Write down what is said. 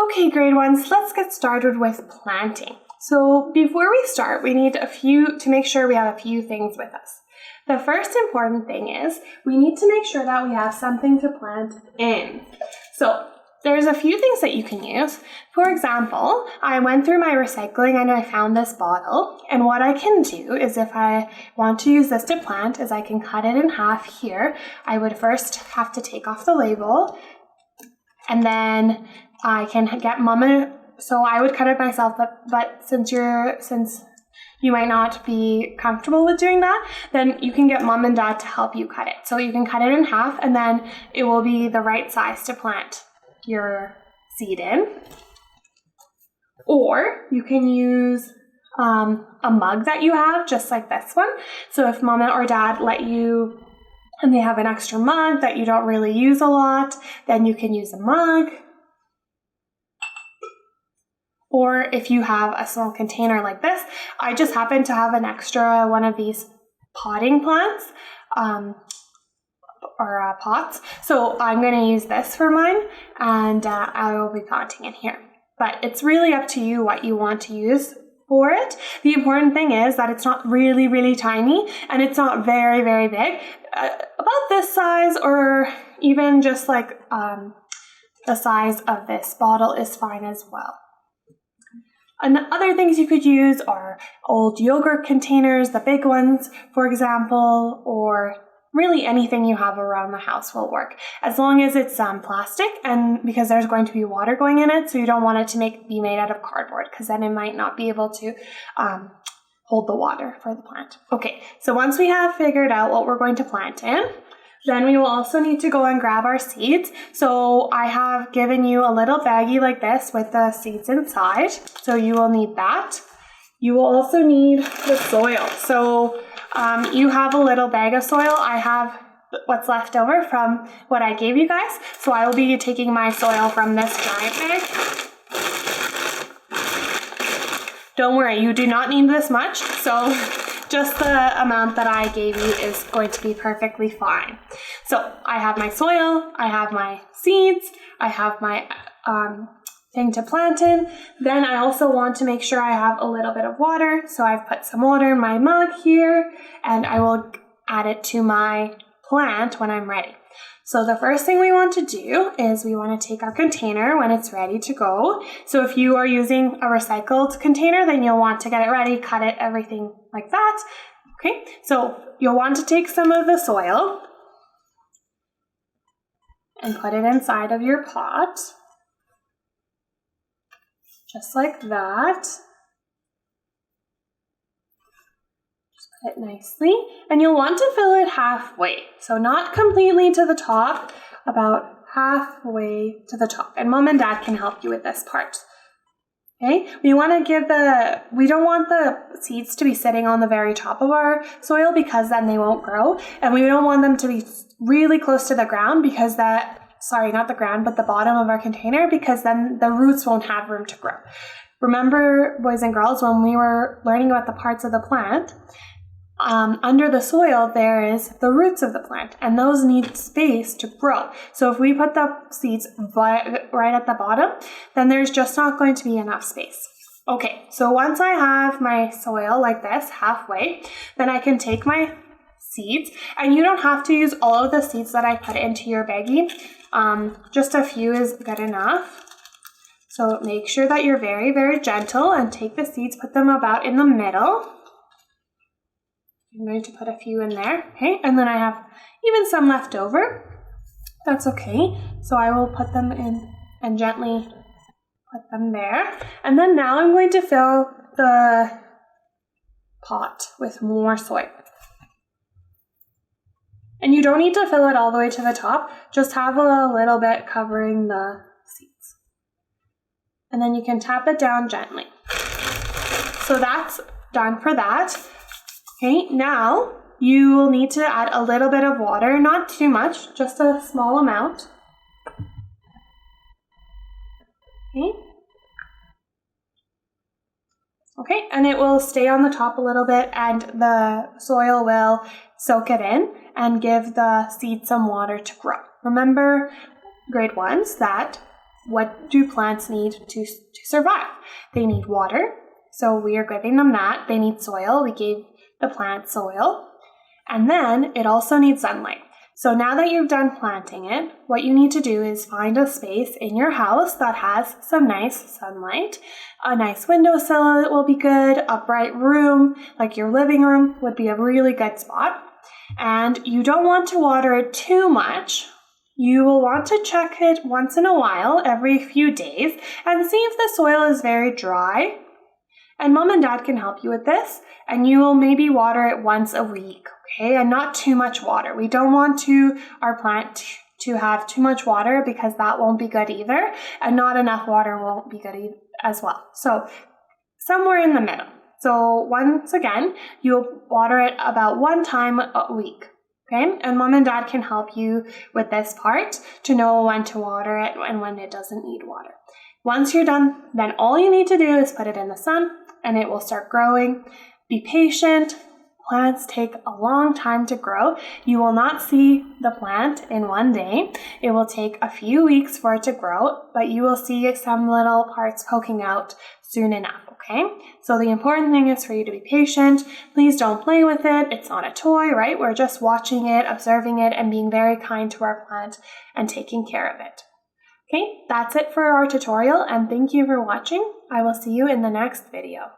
Okay, grade ones, let's get started with planting. So before we start, we need to make sure we have a few things with us. The first important thing is we need to make sure that we have something to plant in. So there's a few things that you can use. For example, I went through my recycling and I found this bottle. And what I can do is if I want to use this to plant is I can cut it in half here. I would first have to take off the label and then I can get mom so I would cut it myself, but since you might not be comfortable with doing that, then you can get mom and dad to help you cut it. So you can cut it in half and then it will be the right size to plant your seed in. Or you can use a mug that you have, just like this one. So if mom or dad let you, and they have an extra mug that you don't really use a lot, then you can use a mug. Or if you have a small container like this, I just happen to have an extra one of these potting plants or pots. So I'm going to use this for mine and I will be planting in here. But it's really up to you what you want to use for it. The important thing is that it's not really, really tiny and it's not very, very big. About this size or even just like the size of this bottle is fine as well. And other things you could use are old yogurt containers, the big ones, for example, or really anything you have around the house will work. As long as it's plastic, and because there's going to be water going in it, so you don't want it to be made out of cardboard, because then it might not be able to hold the water for the plant. Okay, so once we have figured out what we're going to plant in, then we will also need to go and grab our seeds. So I have given you a little baggie like this with the seeds inside. So you will need that. You will also need the soil. So you have a little bag of soil. I have what's left over from what I gave you guys. So I will be taking my soil from this giant bag. Don't worry, you do not need this much. So just the amount that I gave you is going to be perfectly fine. So I have my soil, I have my seeds, I have my thing to plant in. Then I also want to make sure I have a little bit of water. So I've put some water in my mug here and I will add it to my plant when I'm ready. So the first thing we want to do is we want to take our container when it's ready to go. So if you are using a recycled container, then you'll want to get it ready, cut it, everything like that. Okay, so you'll want to take some of the soil and put it inside of your pot, just like that. It nicely, and you'll want to fill it halfway, so not completely to the top, about halfway to the top, and mom and dad can help you with this part. Okay, we don't want the seeds to be sitting on the very top of our soil because then they won't grow, and we don't want them to be really close to the ground because not the ground, but the bottom of our container, because then the roots won't have room to grow. Remember, boys and girls, when we were learning about the parts of the plant, under the soil, there is the roots of the plant, and those need space to grow. So if we put the seeds right at the bottom, then there's just not going to be enough space. Okay, so once I have my soil like this, halfway, then I can take my seeds, and you don't have to use all of the seeds that I put into your baggie. Just a few is good enough. So make sure that you're very, very gentle and take the seeds, put them about in the middle. I'm going to put a few in there, okay? And then I have even some left over. That's okay. So I will put them in and gently put them there. And then now I'm going to fill the pot with more soil. And you don't need to fill it all the way to the top. Just have a little bit covering the seeds. And then you can tap it down gently. So that's done for that. Okay, now you will need to add a little bit of water, not too much, just a small amount. Okay, and it will stay on the top a little bit and the soil will soak it in and give the seed some water to grow. Remember, grade ones, that what do plants need to survive? They need water, so we are giving them that. They need soil, we gave the plant soil. And then it also needs sunlight. So now that you've done planting it, what you need to do is find a space in your house that has some nice sunlight. A nice windowsill will be good. A bright room, like your living room, would be a really good spot. And you don't want to water it too much. You will want to check it once in a while, every few days, and see if the soil is very dry. And Mom and Dad can help you with this, and you will maybe water it once a week, okay? And not too much water. We don't want our plant to have too much water because that won't be good either, and not enough water won't be good as well. So somewhere in the middle. So once again, you'll water it about one time a week, okay? And Mom and Dad can help you with this part to know when to water it and when it doesn't need water. Once you're done, then all you need to do is put it in the sun and it will start growing. Be patient. Plants take a long time to grow. You will not see the plant in one day. It will take a few weeks for it to grow, but you will see some little parts poking out soon enough, okay? So the important thing is for you to be patient. Please don't play with it. It's not a toy, right? We're just watching it, observing it, and being very kind to our plant and taking care of it. Okay, that's it for our tutorial, and thank you for watching. I will see you in the next video.